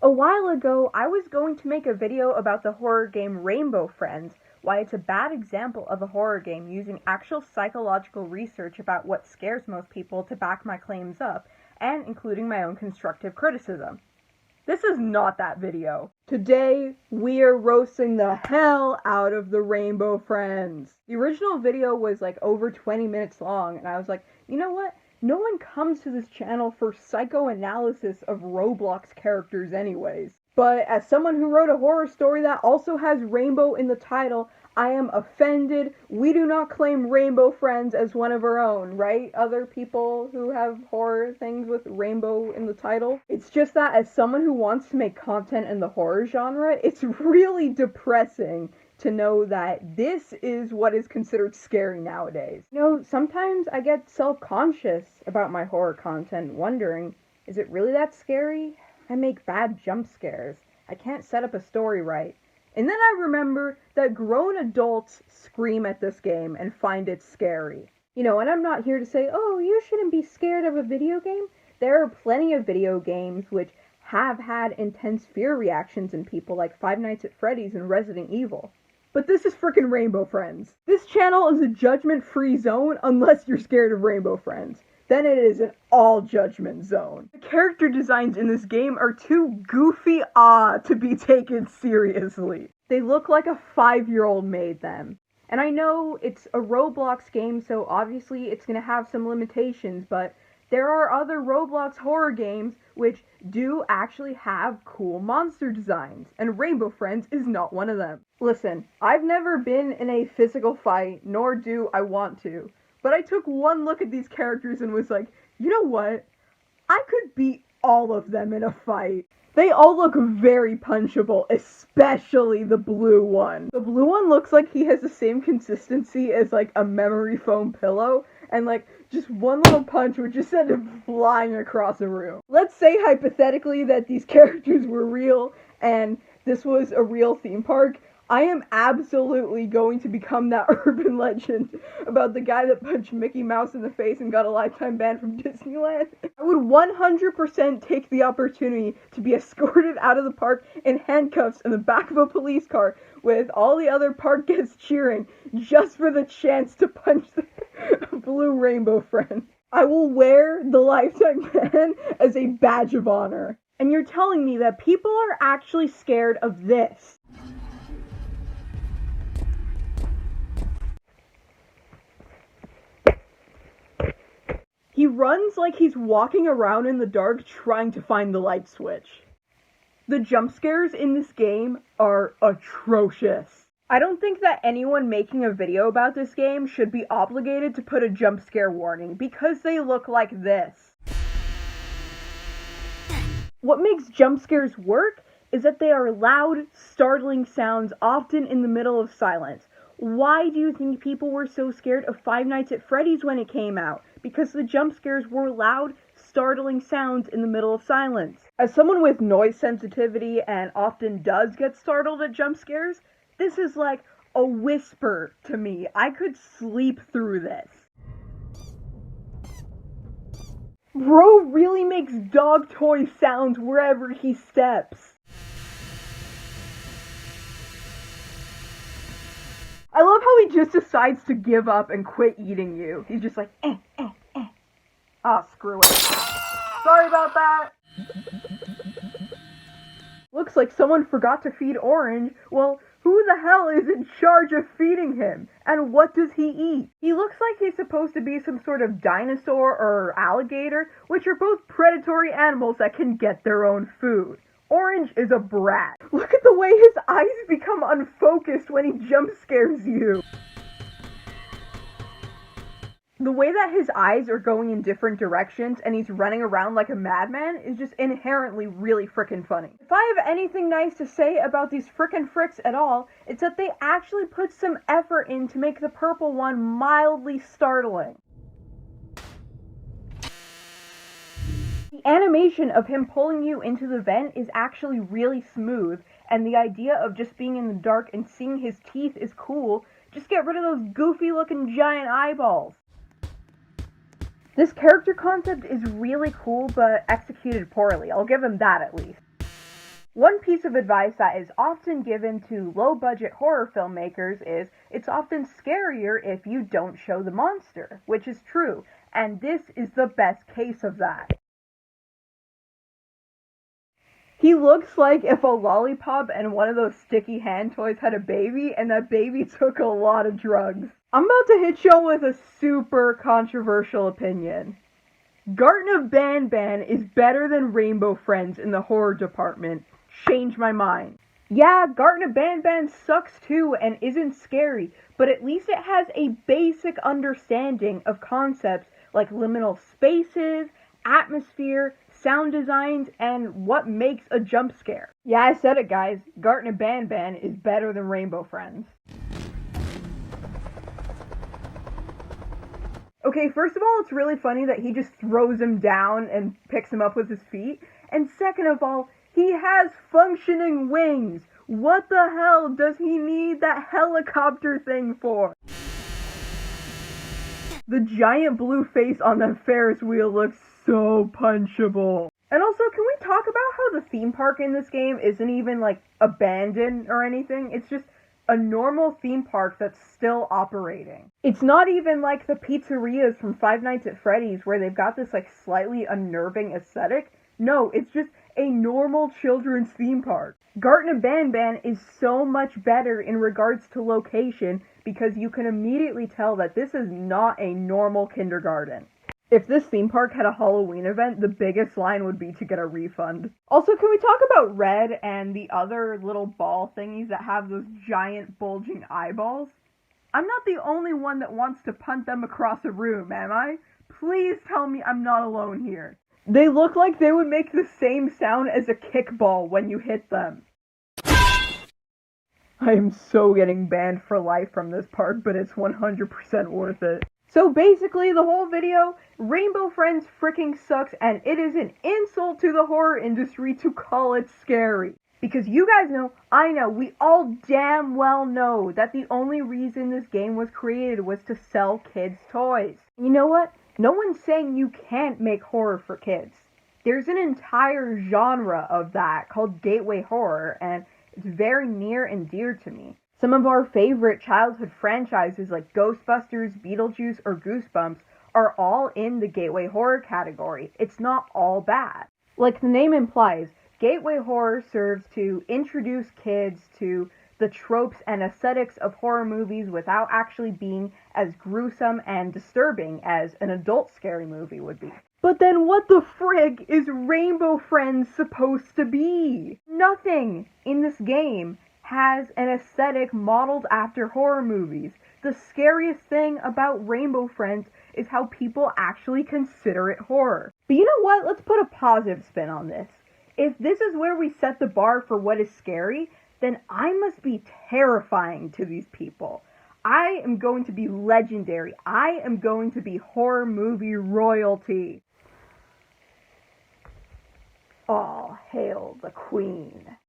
A while ago, I was going to make a video about the horror game Rainbow Friends, why it's a bad example of a horror game using actual psychological research about what scares most people to back my claims up, and including my own constructive criticism. This is not that video. Today, we are roasting the hell out of the Rainbow Friends. The original video was like over 20 minutes long, and I was like, you know what? No one comes to this channel for psychoanalysis of Roblox characters anyways. But as someone who wrote a horror story that also has rainbow in the title, I am offended. We do not claim Rainbow Friends as one of our own, right? Other people who have horror things with rainbow in the title. It's just that as someone who wants to make content in the horror genre, it's really depressing to know that this is what is considered scary nowadays. You know, sometimes I get self-conscious about my horror content, wondering, is it really that scary? I make bad jump scares. I can't set up a story right. And then I remember that grown adults scream at this game and find it scary. You know, and I'm not here to say, oh, you shouldn't be scared of a video game. There are plenty of video games which have had intense fear reactions in people, like Five Nights at Freddy's and Resident Evil. But this is frickin' Rainbow Friends. This channel is a judgment-free zone unless you're scared of Rainbow Friends. Then it is an all-judgment zone. The character designs in this game are too goofy to be taken seriously. They look like a 5-year-old made them. And I know it's a Roblox game, so obviously it's gonna have some limitations, but there are other Roblox horror games which do actually have cool monster designs, and Rainbow Friends is not one of them. Listen, I've never been in a physical fight, nor do I want to, but I took one look at these characters and was like, you know what? I could beat all of them in a fight. They all look very punchable, especially the blue one. The blue one looks like he has the same consistency as like a memory foam pillow, and like just one little punch would just send him flying across a room. Let's say hypothetically that these characters were real and this was a real theme park. I am absolutely going to become that urban legend about the guy that punched Mickey Mouse in the face and got a lifetime ban from Disneyland. I would 100% take the opportunity to be escorted out of the park in handcuffs in the back of a police car with all the other park guests cheering just for the chance to punch the blue Rainbow Friend. I will wear the lifetime ban as a badge of honor. And you're telling me that people are actually scared of this? He runs like he's walking around in the dark trying to find the light switch. The jump scares in this game are atrocious. I don't think that anyone making a video about this game should be obligated to put a jump scare warning because they look like this. What makes jump scares work is that they are loud, startling sounds, often in the middle of silence. Why do you think people were so scared of Five Nights at Freddy's when it came out? Because the jump scares were loud, startling sounds in the middle of silence. As someone with noise sensitivity and often does get startled at jump scares, this is like a whisper to me. I could sleep through this. Bro really makes dog toy sounds wherever he steps. I love how he just decides to give up and quit eating you. He's just like, Ah, screw it. Sorry about that. Looks like someone forgot to feed Orange. Well, who the hell is in charge of feeding him? And what does he eat? He looks like he's supposed to be some sort of dinosaur or alligator, which are both predatory animals that can get their own food. Orange is a brat. Look at the way his eyes become unfocused when he jump scares you. The way that his eyes are going in different directions and he's running around like a madman is just inherently really frickin' funny. If I have anything nice to say about these frickin' fricks at all, it's that they actually put some effort in to make the purple one mildly startling. The animation of him pulling you into the vent is actually really smooth, and the idea of just being in the dark and seeing his teeth is cool. Just get rid of those goofy looking giant eyeballs. This character concept is really cool, but executed poorly. I'll give him that at least. One piece of advice that is often given to low-budget horror filmmakers is it's often scarier if you don't show the monster, which is true, and this is the best case of that. He looks like if a lollipop and one of those sticky hand toys had a baby, and that baby took a lot of drugs. I'm about to hit you with a super controversial opinion. Garten Banban is better than Rainbow Friends in the horror department. Change my mind. Yeah, Garten Banban sucks too and isn't scary, but at least it has a basic understanding of concepts like liminal spaces, atmosphere, sound designs, and what makes a jump scare. Yeah, I said it, guys. Garten Banban is better than Rainbow Friends. Okay, first of all, it's really funny that he just throws him down and picks him up with his feet. And second of all, he has functioning wings. What the hell does he need that helicopter thing for? The giant blue face on that Ferris wheel looks so punchable. And also, can we talk about how the theme park in this game isn't even, like, abandoned or anything? It's just a normal theme park that's still operating. It's not even like the pizzerias from Five Nights at Freddy's where they've got this, like, slightly unnerving aesthetic. No, it's just a normal children's theme park. Garten Banban is so much better in regards to location because you can immediately tell that this is not a normal kindergarten. If this theme park had a Halloween event, the biggest line would be to get a refund. Also, can we talk about Red and the other little ball thingies that have those giant bulging eyeballs? I'm not the only one that wants to punt them across a room, am I? Please tell me I'm not alone here. They look like they would make the same sound as a kickball when you hit them. I am so getting banned for life from this park, but it's 100% worth it. So basically, the whole video, Rainbow Friends freaking sucks, and it is an insult to the horror industry to call it scary. Because you guys know, I know, we all damn well know that the only reason this game was created was to sell kids' toys. You know what? No one's saying you can't make horror for kids. There's an entire genre of that called gateway horror, and it's very near and dear to me. Some of our favorite childhood franchises like Ghostbusters, Beetlejuice, or Goosebumps are all in the gateway horror category. It's not all bad. Like the name implies, gateway horror serves to introduce kids to the tropes and aesthetics of horror movies without actually being as gruesome and disturbing as an adult scary movie would be. But then what the frig is Rainbow Friends supposed to be? Nothing in this game has an aesthetic modeled after horror movies. The scariest thing about Rainbow Friends is how people actually consider it horror. But you know what? Let's put a positive spin on this. If this is where we set the bar for what is scary, then I must be terrifying to these people. I am going to be legendary. I am going to be horror movie royalty. All hail the Queen.